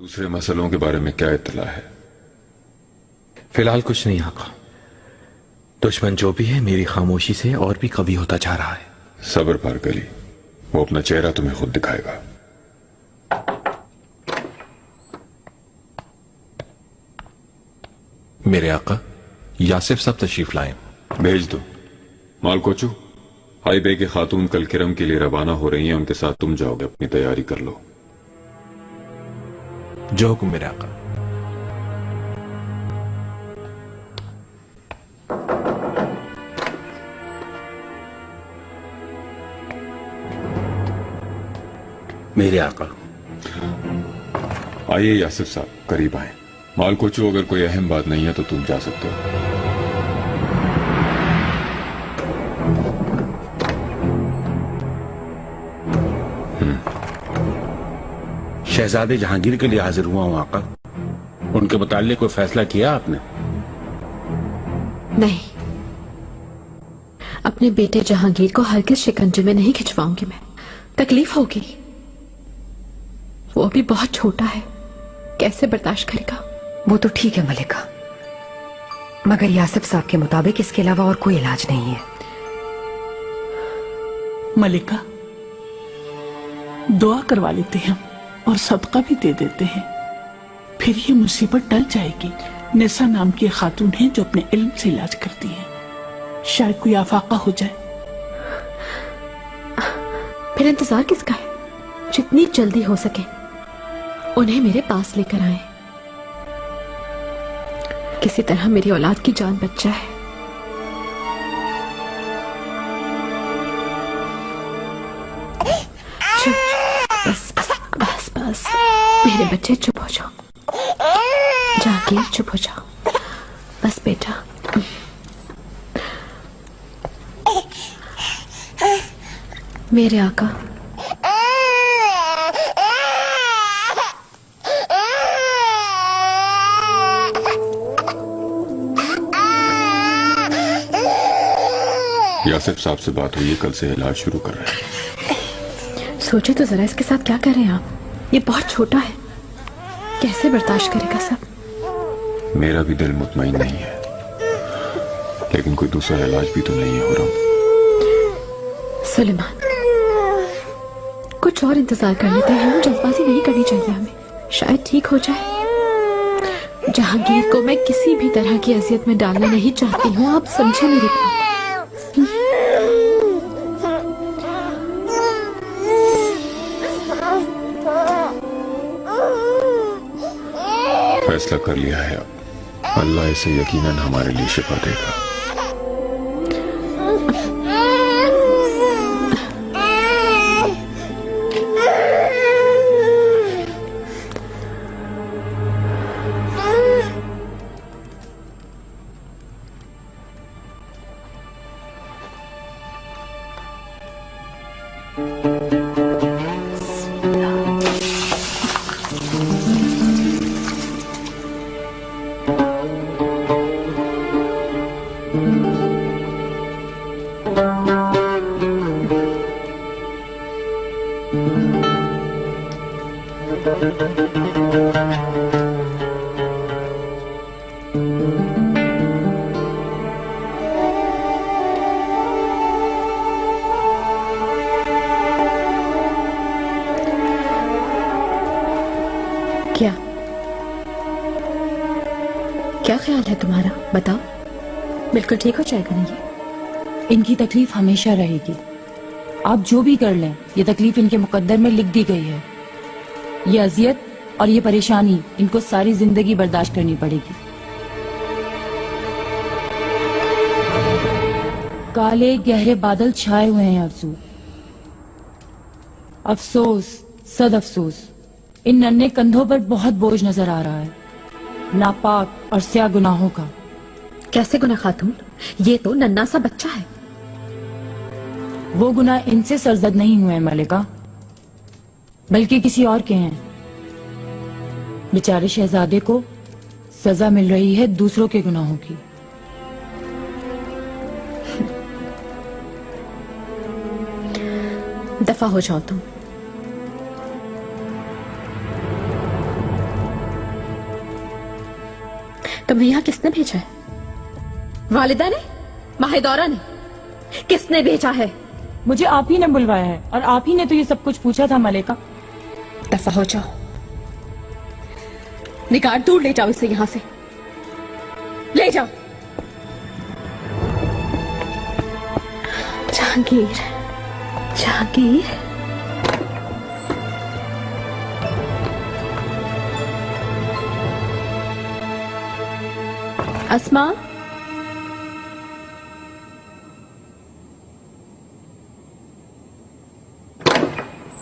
दूसरे मसलों के बारे में क्या इत्तला है? फिलहाल कुछ नहीं आका। दुश्मन जो भी है मेरी खामोशी से और भी कवी होता जा रहा है। सब्र पारकली, वो अपना चेहरा तुम्हें खुद दिखाएगा। मेरे आका, यासिफ सब तशरीफ लाएं। भेज दो। मालकोचू, हाई बे की खातून कल किरम के लिए रवाना हो रही हैं, उनके साथ तुम जाओगे, अपनी तैयारी कर लो। जो हुक्म मेरे आका। मेरे आका। आइए यासिफ साहब, करीब आए। मालकोचू, अगर कोई अहम बात नहीं है तो तुम जा सकते हो। शहजादे जहांगीर के लिए हाजिर हुआ हूं आका। उनके मुताल्लिक कोई फैसला किया आपने? नहीं, अपने बेटे जहांगीर को हरगिज शिकंजे में नहीं खिंचवाऊंगी मैं। तकलीफ होगी। वो अभी बहुत छोटा है, कैसे बर्दाश्त करेगा? वो तो ठीक है मलिका, मगर यासिफ साहब के मुताबिक इसके अलावा और कोई इलाज नहीं है। मलिका, दुआ करवा लेते हैं और सदका भी दे देते हैं, फिर ये मुसीबत टल जाएगी। नेसा नाम की खातून है जो अपने इल्म से इलाज करती है, शायद कोई आफाका हो जाए। फिर इंतजार किसका है? जितनी जल्दी हो सके उन्हें मेरे पास लेकर आए। किसी तरह मेरी औलाद की जान बच जाए। बस बस बस बस, मेरे बच्चे चुप हो जाओ। जाके चुप हो जाओ। बस बेटा। मेरे आका, यासिफ साहब से बात हुई है, कल से इलाज शुरू कर रहे हैं। सोचे तो जरा इसके साथ क्या कर रहे हैं आप? ये बहुत छोटा है, कैसे बर्दाश्त करेगा सब? मेरा भी दिल मुतमईन नहीं है, लेकिन कोई दूसरा इलाज भी तो नहीं है हुरम। सुलेमान, कुछ और इंतजार कर लेते हैं हम। जल्दबाजी नहीं करनी चाहिए हमें, शायद ठीक हो जाए। जहांगीर को मैं किसी भी तरह की अजियत में डालना नहीं चाहती हूँ, आप समझे मेरी बात। फैसला कर लिया है अब, अल्लाह इसे यकीनन हमारे लिए शिफा देगा। क्या क्या ख्याल है तुम्हारा? बताओ। बिल्कुल ठीक हो जाएगा ना ये? इनकी तकलीफ हमेशा रहेगी। आप जो भी कर लें, ये तकलीफ इनके मुकद्दर में लिख दी गई है। ये अजियत और ये परेशानी इनको सारी जिंदगी बर्दाश्त करनी पड़ेगी। काले गहरे बादल छाए हुए हैं अफसू। अफसोस, सद अफसोस, इन नन्हे कंधों पर बहुत बोझ नजर आ रहा है, नापाक और स्या गुनाहों का। कैसे गुनाह खातून? ये तो नन्ना सा बच्चा है। वो गुनाह इनसे सरजद नहीं हुए मलिका, बल्कि किसी और के हैं। बेचारे शहजादे को सजा मिल रही है दूसरों के गुनाहों की। दफा हो जाओ तुम। तुम्हें यहाँ किसने भेजा है? वालिदा ने? माहिदौरा ने? किसने भेजा है? मुझे आप ही ने बुलवाया है और आप ही ने तो ये सब कुछ पूछा था मलिका। दफा हो जाओ, निकाल दूर ले जाओ इसे यहाँ से, ले जाओ। जहांगीर, जहांगीर, अस्मा,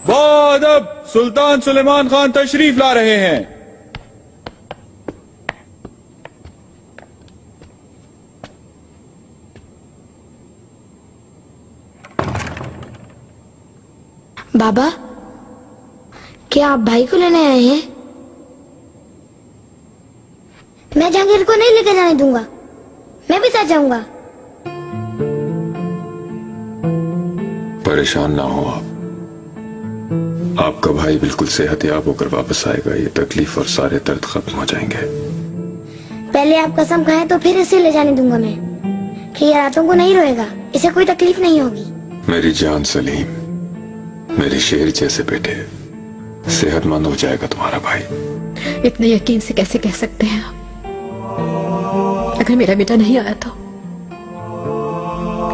वादब सुल्तान सुलेमान खान तशरीफ ला रहे हैं। बाबा, क्या आप भाई को लेने आए हैं? मैं जहांगीर को नहीं लेकर जाने दूंगा, मैं भी साथ जाऊंगा। परेशान ना हो आप, आपका भाई बिल्कुल सेहतयाब होकर वापस आएगा। ये तकलीफ और सारे दर्द खत्म हो जाएंगे। पहले आप कसम खाएं तो फिर इसे ले जाने दूंगा मैं कि ये रातों को नहीं रोएगा, इसे कोई तकलीफ नहीं होगी। मेरी जान सलीम, मेरे शेर जैसे बेटे, सेहतमंद हो जाएगा तुम्हारा भाई। इतने यकीन से कैसे कह सकते हैं आप? अगर मेरा बेटा नहीं आया तो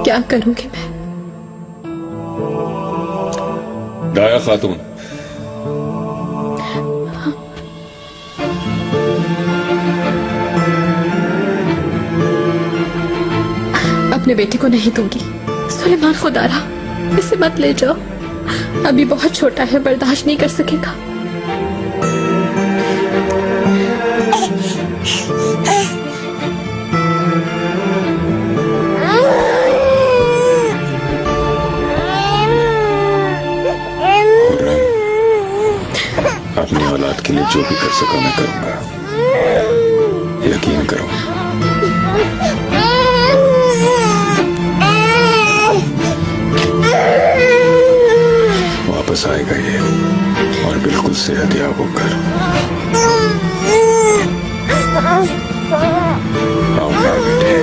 क्या करूंगी मैं? दाया खातून, अपने बेटे को नहीं दूंगी। सुलेमान खुदारा, इसे मत ले जाओ, अभी बहुत छोटा है, बर्दाश्त नहीं कर सकेगा। अपनी औलाद के लिए जो भी कर सका मैं करूंगा, यकीन करो। वापस आएगा ये, और बिल्कुल सेहतयाब होकर। आओ मेरे बेटे।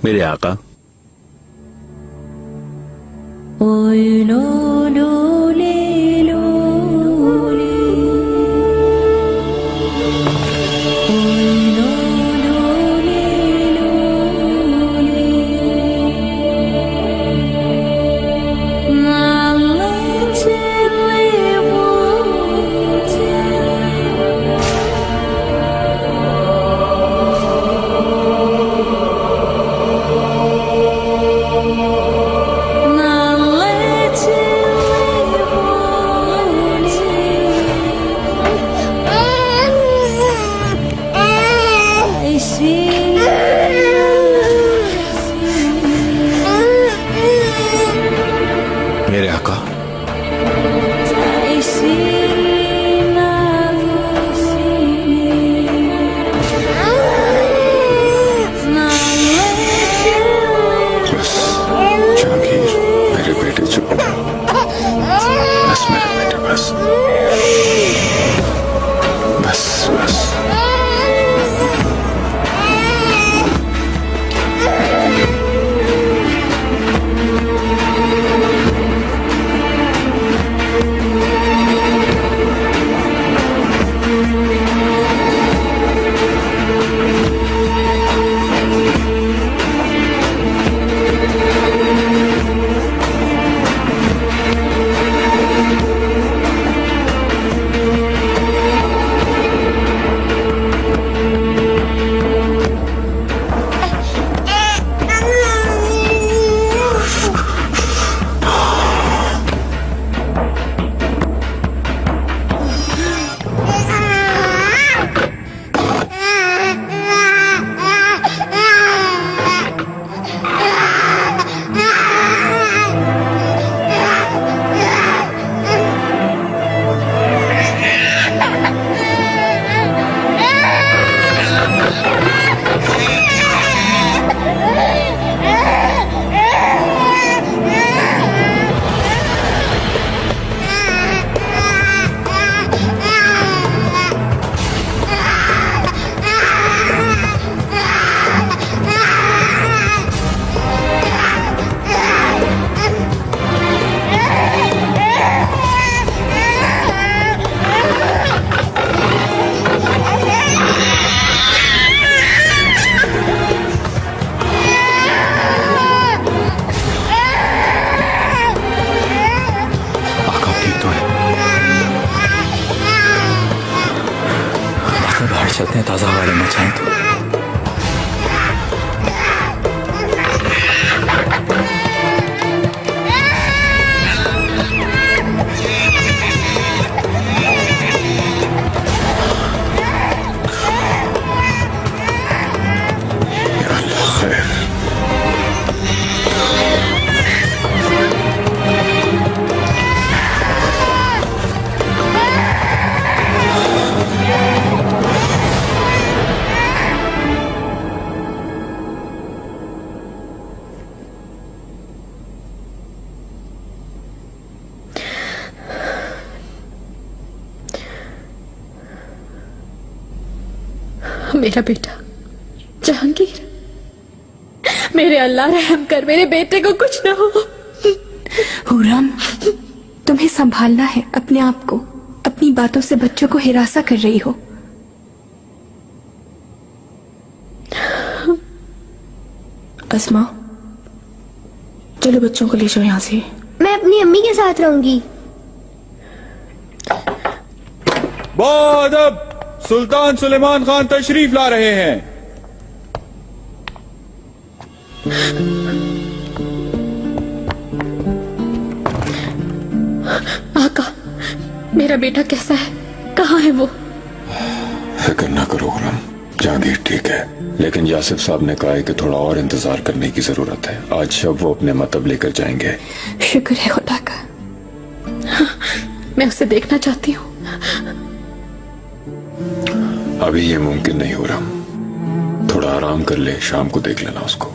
मेरे आका, मेरे आका, बस जहांगीर, मेरे बेटे चुप हो जाओ। बस मेरे बेटे, बस बस बस। चलते हैं, ताजा हवा लेना चाहें तो। मेरा बेटा जहांगीर, मेरे अल्लाह रहम कर, मेरे बेटे को कुछ ना हो। हुरम, तुम्हें संभालना है अपने आप को। अपनी बातों से बच्चों को हिरासा कर रही हो। अस्मा, चलो बच्चों को ले जाओ यहाँ से। मैं अपनी अम्मी के साथ रहूंगी। बादब सुल्तान सुलेमान खान तशरीफ ला रहे हैं। आका, मेरा बेटा कैसा है? कहाँ है वो? फिक्र ना करो गुलाम, जहांगीर ठीक है, लेकिन यासिफ साहब ने कहा है कि थोड़ा और इंतजार करने की जरूरत है। आज शब वो अपने मतब लेकर जाएंगे। शुक्र है खुदा का। मैं उसे देखना चाहती हूँ। अभी ये मुमकिन नहीं हो रहा, थोड़ा आराम कर ले, शाम को देख लेना उसको।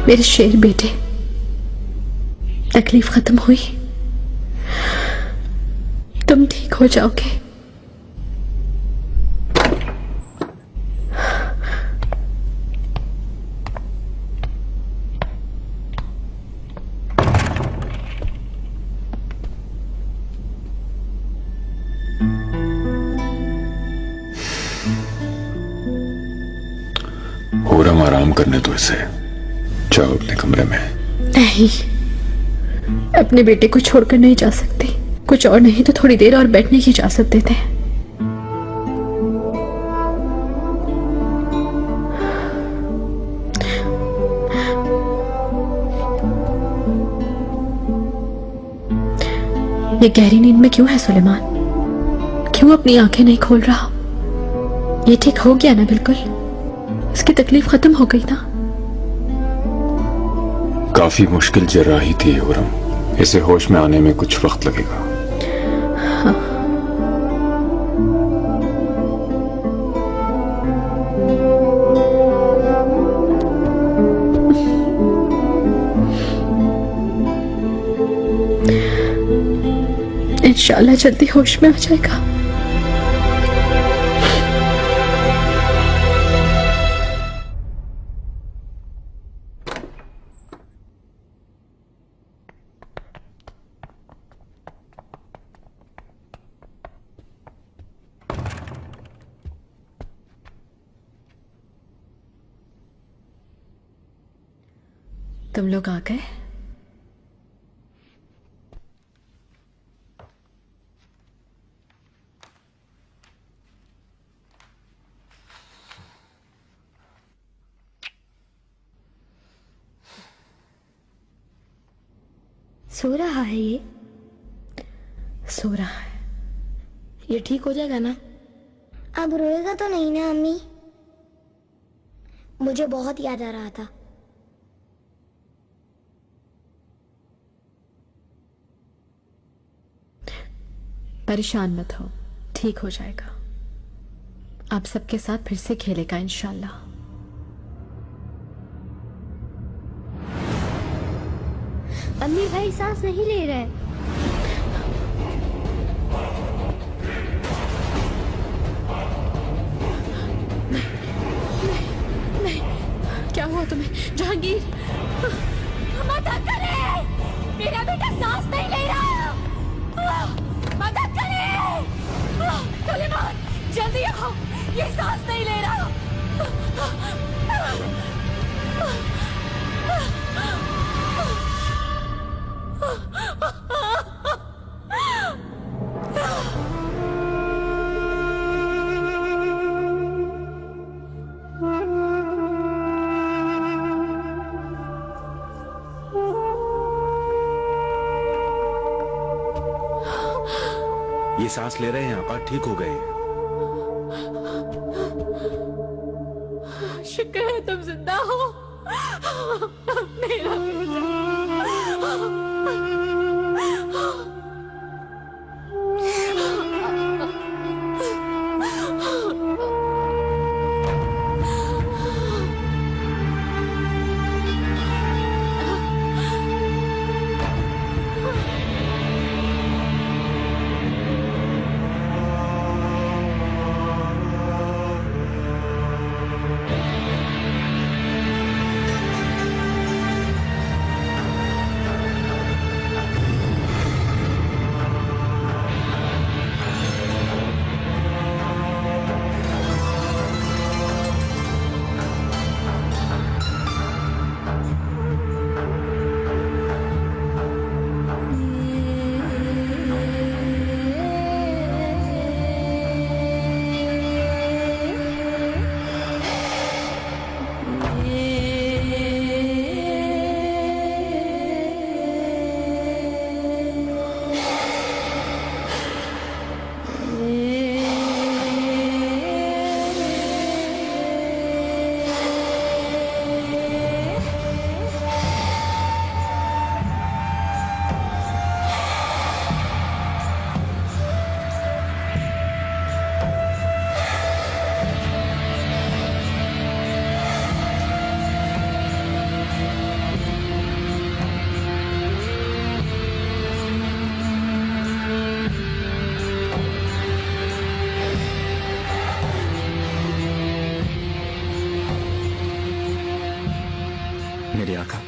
मेरे शेर बेटे, तकलीफ खत्म हुई, तुम ठीक हो जाओगे। हुरम, आराम करने दो इसे, जाओ अपने कमरे में। नहीं, अपने बेटे को छोड़कर नहीं जा सकती। कुछ और नहीं तो थोड़ी देर और बैठने की इजाजत देते हैं। ये गहरी नींद में क्यों है सुलेमान? क्यों अपनी आंखें नहीं खोल रहा? ये ठीक हो गया ना? बिल्कुल, इसकी तकलीफ खत्म हो गई ना? काफी मुश्किल जर्राही थी हुरम, इसे होश में आने में कुछ वक्त लगेगा। इंशाल्लाह जल्दी होश में आ जाएगा। तुम लोग आ गए? सो रहा है ये? सो रहा है। ये ठीक हो जाएगा ना? अब रोएगा तो नहीं ना अम्मी? मुझे बहुत याद आ रहा था। परेशान मत हो, ठीक हो जाएगा। आप सबके साथ फिर से खेलेगा इंशाल्लाह। अम्मी भाई सांस नहीं ले रहे। नहीं, क्या हुआ तुम्हें जहांगीर? मदद करें, मेरा बेटा सांस नहीं ले रहा। सुलेमान, जल्दी आओ, ये सांस नहीं ले रहा। ये सांस ले रहे हैं आका, ठीक हो गए। शुक्र है तुम जिंदा हो मेरा मेरे आका,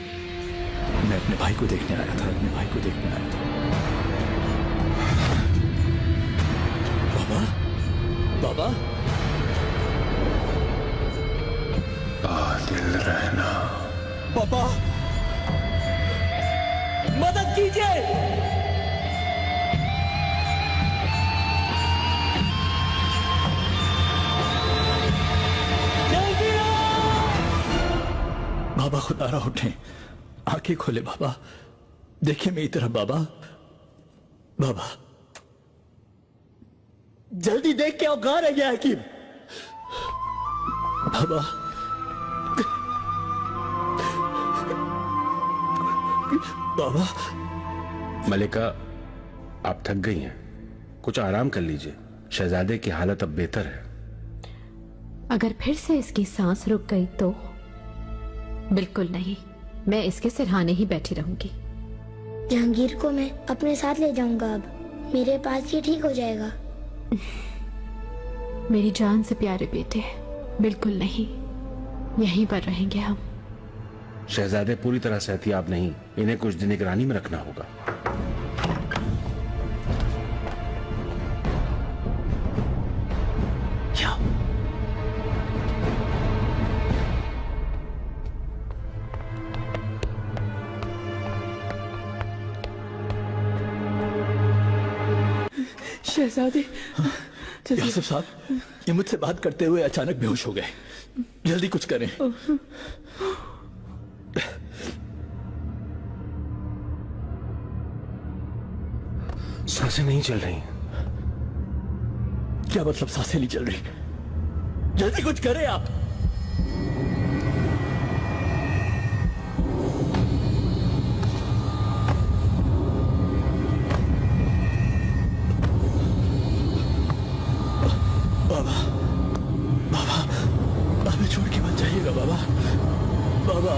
मैं अपने भाई को देखने आया था, अपने भाई को देखने आया था। बाबा, बाबा, आदिल रहना। पापा, मदद कीजिए। बाबा खुदारा उठे, आंखें खोले बाबा, देखिए मेरी तरफ बाबा। बाबा जल्दी देख के कहाँ रह गया हकीम? बाबा, बाबा। मलिका, आप थक गई हैं, कुछ आराम कर लीजिए। शहजादे की हालत अब बेहतर है। अगर फिर से इसकी सांस रुक गई तो? बिल्कुल नहीं, मैं इसके सिरहाने ही बैठी रहूंगी। जहांगीर को मैं अपने साथ ले जाऊंगा, अब मेरे पास ही ठीक हो जाएगा। मेरी जान से प्यारे बेटे, बिल्कुल नहीं, यहीं पर रहेंगे हम। शहजादे पूरी तरह सेहतियाब नहीं, इन्हें कुछ दिन निगरानी में रखना होगा। शहजादे, यासुफ साहब, ये मुझसे बात करते हुए अचानक बेहोश हो गए। जल्दी कुछ करें। सांसें नहीं चल रही। क्या मतलब सांसें नहीं चल रही? जल्दी कुछ करें आप। बाबा, बाबा, हमें छोड़ के मत जाइएगा बाबा। बाबा,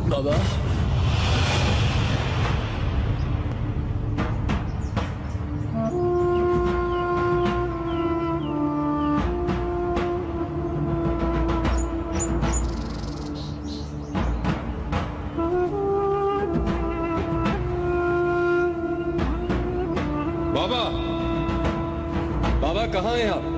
बाबा। बाबा, कहाँ हैं आप?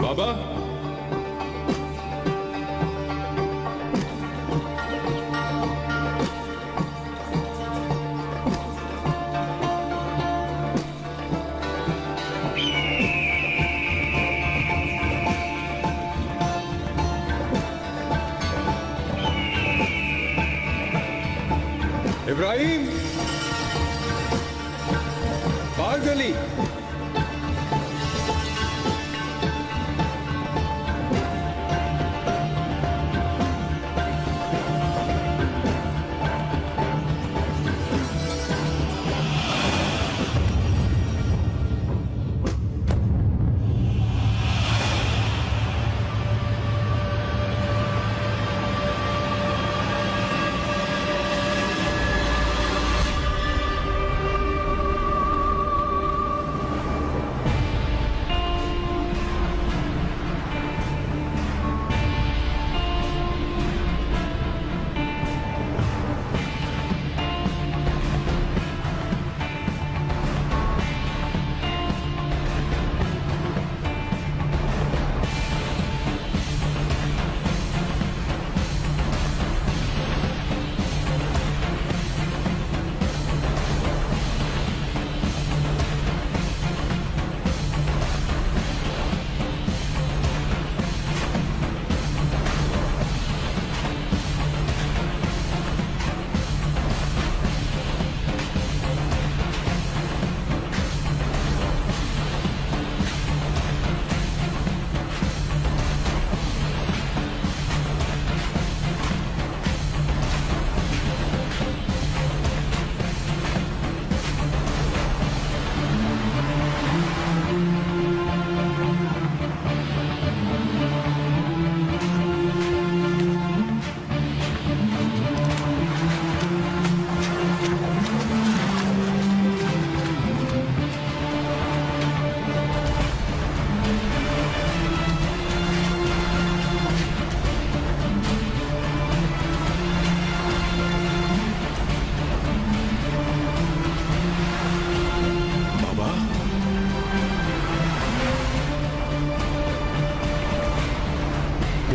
बाबा, इब्राहिम, बाहर गली।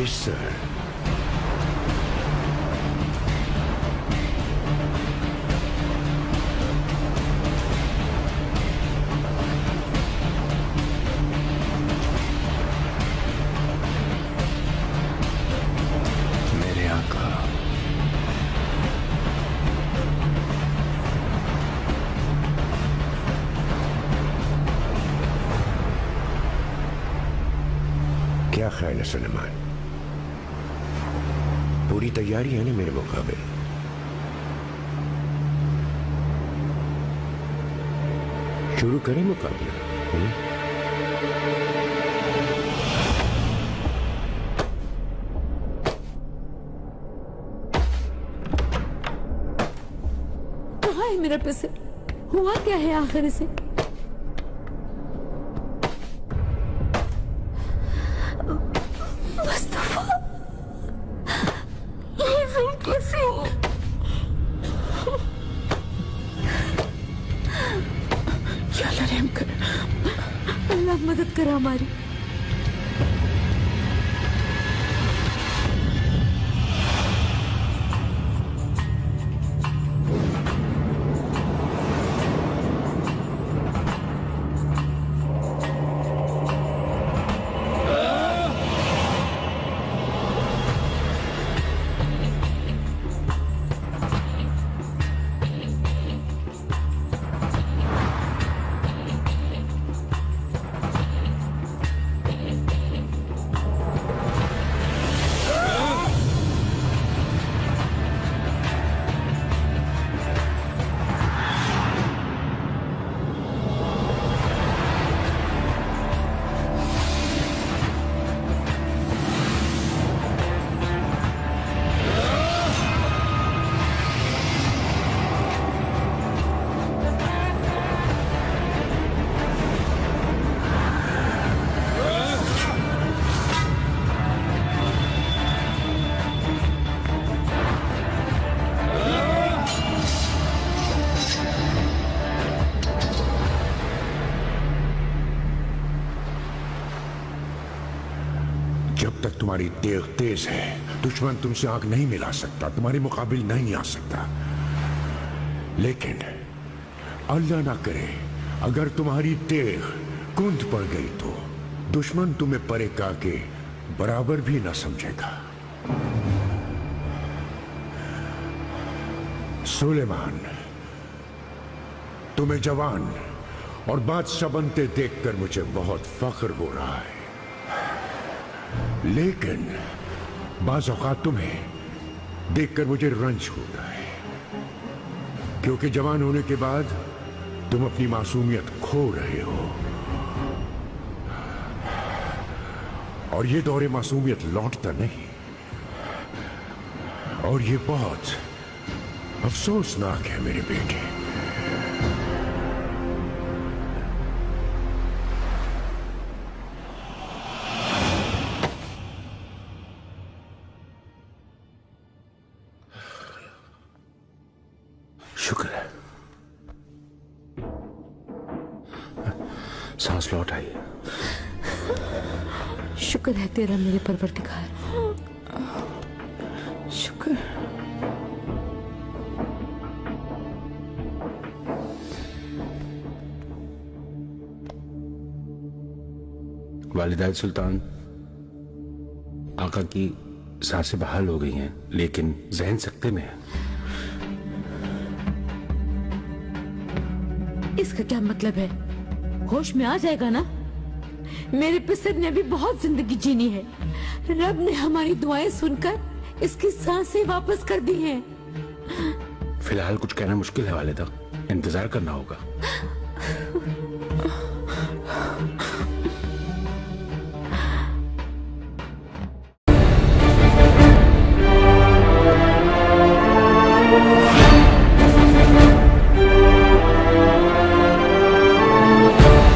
sir. मेरे आका, क्या ख्याल है सुलेमान? पूरी तैयारी है ना मेरे मुकाबले? शुरू करें मुकाबला? कहाँ है मेरा पैसे? हुआ क्या है आखिर इसे? कैसे हो? या अल्लाह रहम कर, अल्लाह मदद कर हमारी। जब तक तुम्हारी तेग तेज है दुश्मन तुमसे आंख नहीं मिला सकता, तुम्हारे मुकाबिल नहीं आ सकता। लेकिन अल्लाह ना करे अगर तुम्हारी तेग कुंद पड़ गई तो दुश्मन तुम्हें परे का के बराबर भी ना समझेगा। सुलेमान, तुम्हें जवान और बादशाह बनते देखकर मुझे बहुत फख्र हो रहा है, लेकिन बाज़ औक़ात तुम्हें देखकर मुझे रंज होता है, क्योंकि जवान होने के बाद तुम अपनी मासूमियत खो रहे हो और ये दौरे मासूमियत लौटता नहीं, और ये बहुत अफसोसनाक है मेरे बेटे। शुक्र है सांस लौट आई। शुक्र है तेरा मेरे परवरदिगार, शुक्र। वालिदा सुल्तान, आका की सांसें बहाल हो गई हैं, लेकिन जहन सकते में है। इसका क्या मतलब है? होश में आ जाएगा ना? मेरे पिसर ने भी बहुत जिंदगी जीनी है। रब ने हमारी दुआएं सुनकर इसकी सांसें वापस कर दी हैं। फिलहाल कुछ कहना मुश्किल है वालिदा, इंतजार करना होगा।